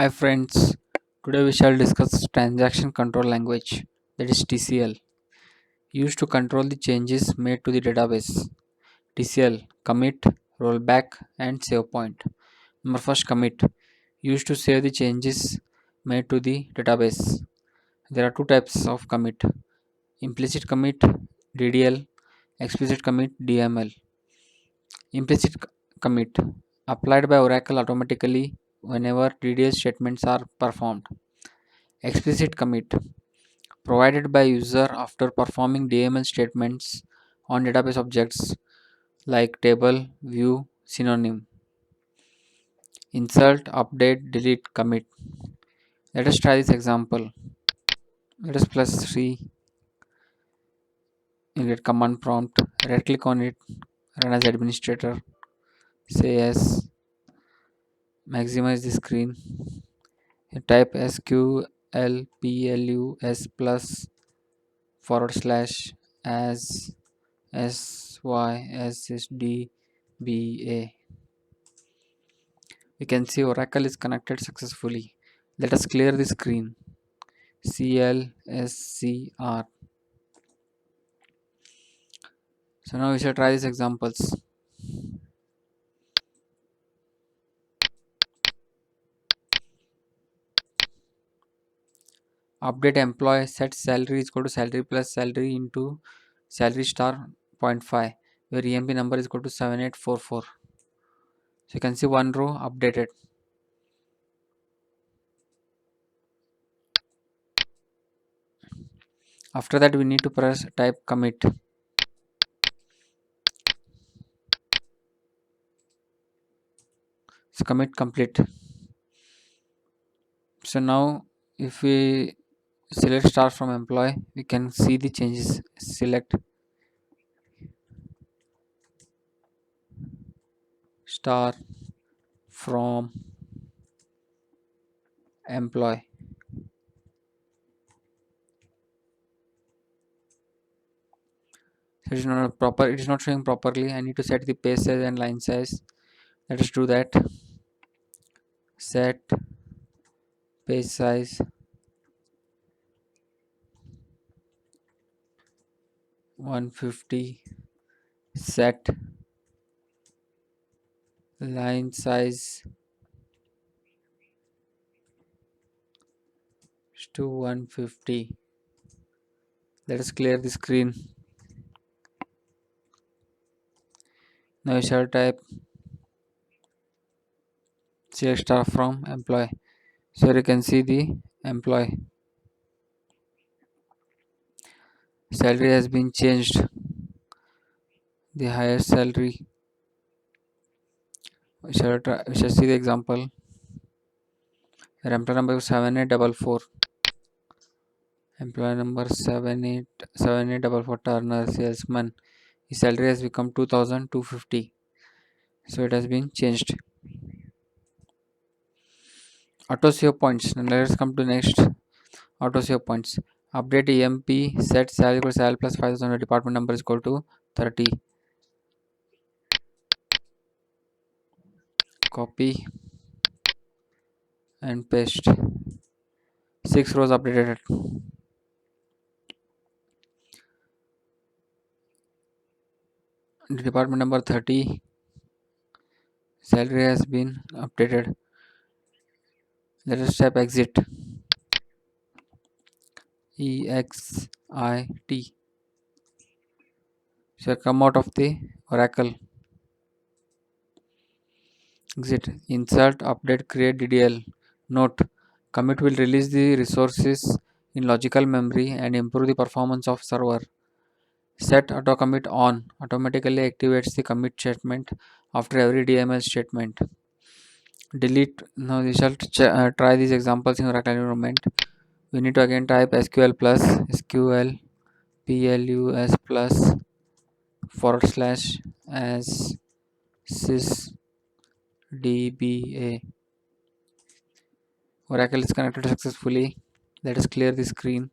Hi friends, today we shall discuss transaction control language, that is TCL, used to control the changes made to the database. TCL, commit, rollback and save point. Number first, commit, used to save the changes made to the database. There are two types of commit: implicit commit DDL, explicit commit DML. Implicit commit, applied by Oracle automatically whenever DDL statements are performed. Explicit commit, provided by user after performing DML statements on database objects like table, view, synonym. Insert, update, delete, commit. Let us try this example. Let us plus 3, you get command prompt, right click on it, run as administrator, say yes, maximize the screen, you type sqlplus plus forward slash as syssdba. We can see Oracle is connected successfully. Let us clear the screen. CLSCR. So now we shall try these examples. Update employee, set salary is equal to salary plus salary into salary star zero point 0.5, where EMP number is equal to 7844. So you can see one row updated. After that we need to press type commit. So commit complete. So now if we select star from employee, we can see the changes. Select star from employee. So it is not proper, it is not showing properly. I need to set the page size and line size. Let us do that. Set page size 150, set line size to 150. Let us clear the screen. Now we shall type select star from employee. So you can see the employee salary has been changed. The highest salary. We shall see the example. Employee number 7844. Employee number 7844 Turner salesman. His salary has become 2250. So it has been changed. Auto save points. Now let us come to next. Auto save points. Update EMP set salary equals sal plus 5000. Department number is equal to 30. Copy and paste. 6 rows updated. Department number 30. Salary has been updated. Let us type exit. EXIT. So come out of the Oracle. Exit. Insert, update, create DDL. Note: commit will release the resources in logical memory and improve the performance of server. Set auto commit on. Automatically activates the commit statement after every DML statement. Delete. Now we shall try these examples in Oracle environment. We need to again type SQL plus SQL plus plus forward slash as sys dba. Oracle is connected successfully. Let us clear the screen.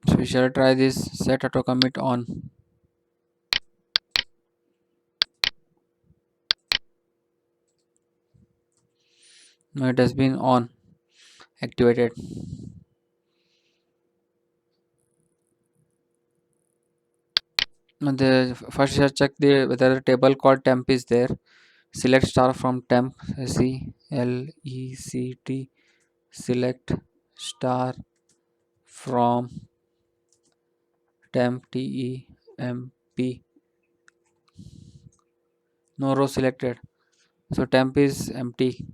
So we shall try this set auto commit on. Now it has been on activated. Now first you check whether the table called temp is there. Select star from temp. Select select star from temp. Temp. No row selected. So temp is empty.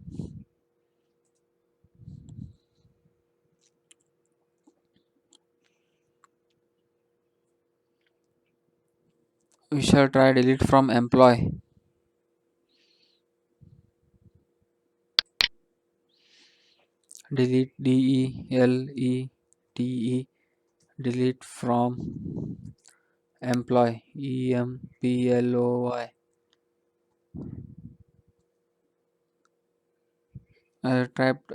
We shall try delete from employee. Delete DELETE. Delete from employee. EMPLOY. I typed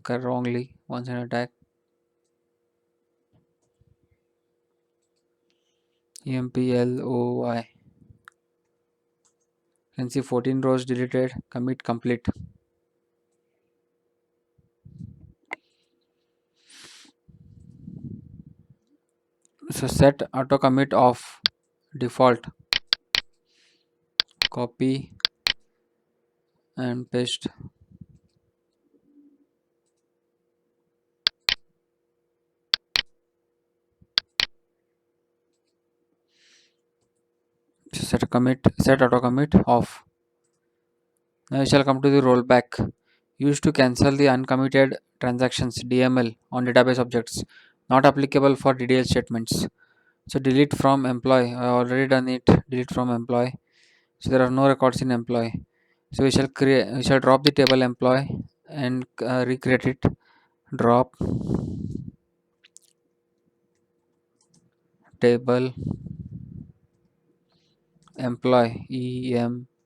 wrongly once in attack. EMPLOY. You can see 14 rows deleted. Commit complete. So set auto commit off default. Copy and paste. So set auto commit off. Now we shall come to the rollback. Used to cancel the uncommitted transactions DML on database objects. Not applicable for DDL statements. So delete from employee. I already done it. Delete from employee. So there are no records in employee. So we shall drop the table employee and recreate it. Drop table employee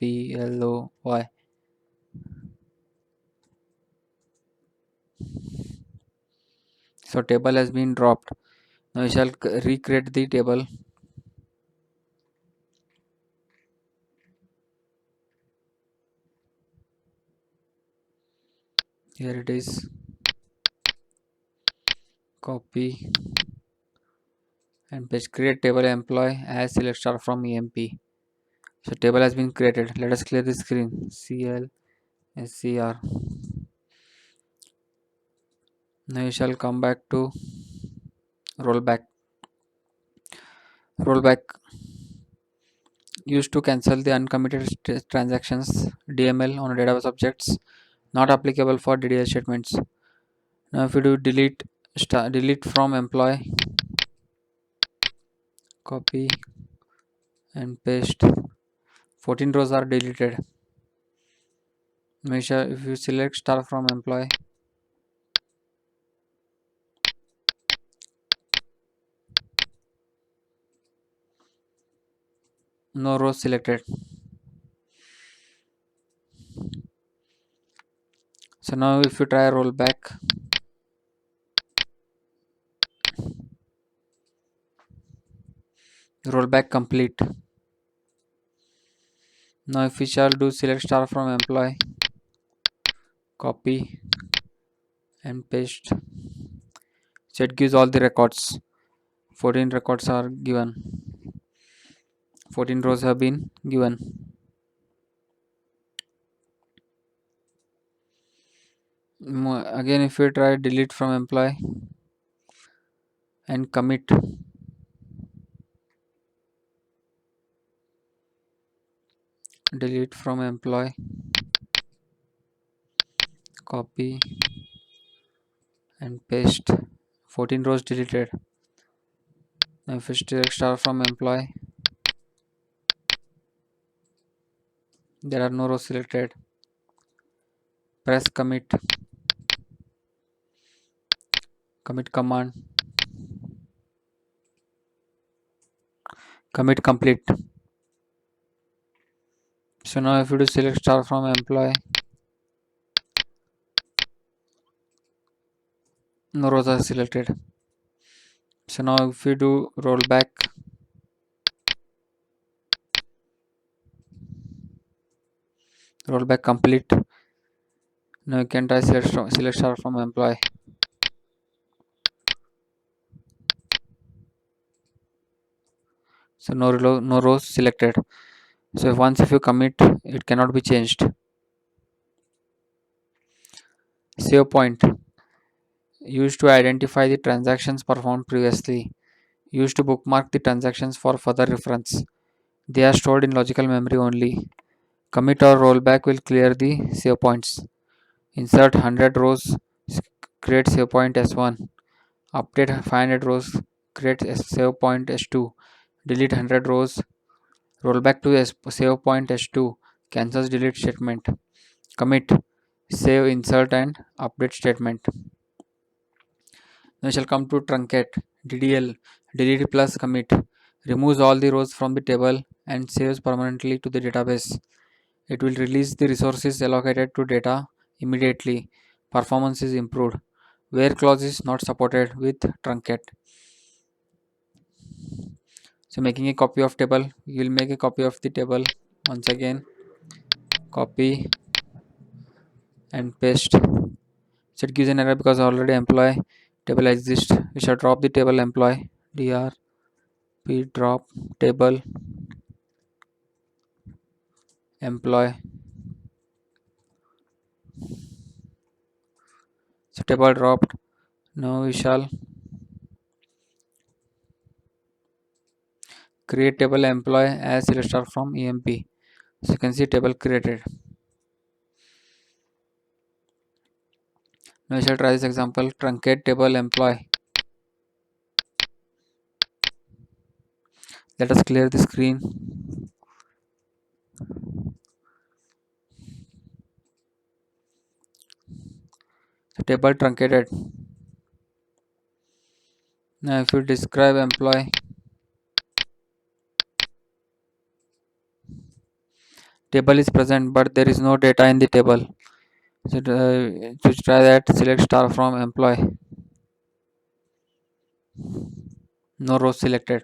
EMPLOY. So table has been dropped. Now we shall recreate the table. Here it is. Copy and paste. Create table employee as select star from EMP. So table has been created. Let us clear the screen. CLSCR. Now we shall come back to rollback. Rollback used to cancel the uncommitted transactions DML on database objects. Not applicable for DDL statements. Now if we do delete from employee, copy and paste. 14 rows are deleted. Make sure if you select star from employee, no rows selected. So now if you try rollback, rollback complete. Now if we shall do select star from employee, copy and paste. So it gives all the records. 14 records are given. 14 rows have been given. Again if we try delete from employee and commit, delete from employee, copy and paste. 14 rows deleted. Now if we select star from employee, there are no rows selected. Press commit command, commit complete. So now if you do select star from employee, no rows are selected. So now if we do rollback, rollback complete. Now you can try select star from employee. So no rows selected. So once if you commit, it cannot be changed. Save point used to identify the transactions performed previously. Used to bookmark the transactions for further reference. They are stored in logical memory only. Commit or rollback will clear the save points. Insert 100 rows, create save point S1. Update 500 rows, create save point S2. Delete 100 rows, rollback to save point S2. Cancels delete statement. Commit, save, insert and update statement. Now we shall come to truncate. DDL, delete plus commit. Removes all the rows from the table and saves permanently to the database. It will release the resources allocated to data immediately. Performance is improved. Where clause is not supported with truncate. So making a copy of table, you will make a copy of the table. Once again, copy and paste. So it gives an error because already employee table exists. We shall drop the table employee. Drp drop table employee. So table dropped. Now we shall create table employee as select star from emp. So you can see table created. Now we shall try this example. Truncate table employee. Let us clear the screen. So table truncated. Now if you describe employee, table is present but there is no data in the table. So to try that, select star from employee. No rows selected.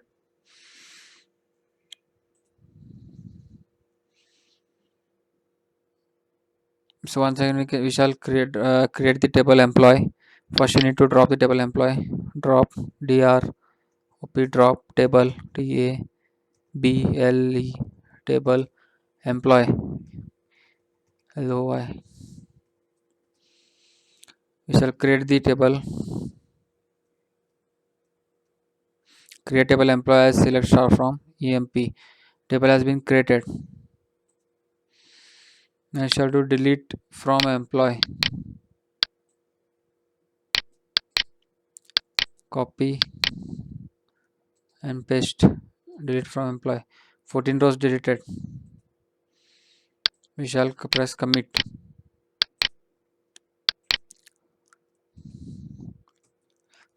So once again we shall create the table employee. First you need to drop the table employee. Drop drop drop table table table employee LOI. We shall create the table. Create table employee as select star from emp. Table has been created. I shall do delete from employee. Copy and paste. Delete from employee. 14 rows deleted. We shall press commit.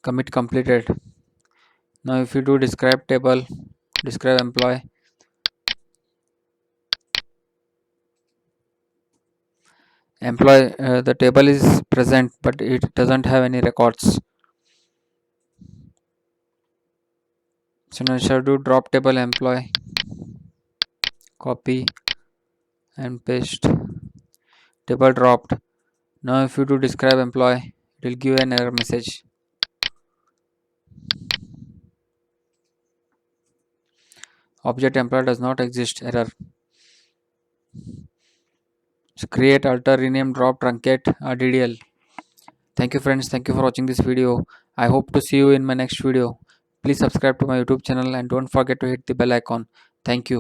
Commit completed. Now if you do describe table, describe employee, the table is present but it doesn't have any records. So now I shall do drop table employee, copy and paste. Table dropped. Now if you do describe employee, it will give an error message. Object employee does not exist, error. So create, alter, rename, drop, truncate, DDL. Thank you friends, thank you for watching this video. I hope to see you in my next video. Please subscribe to my YouTube channel and don't forget to hit the bell icon. Thank you.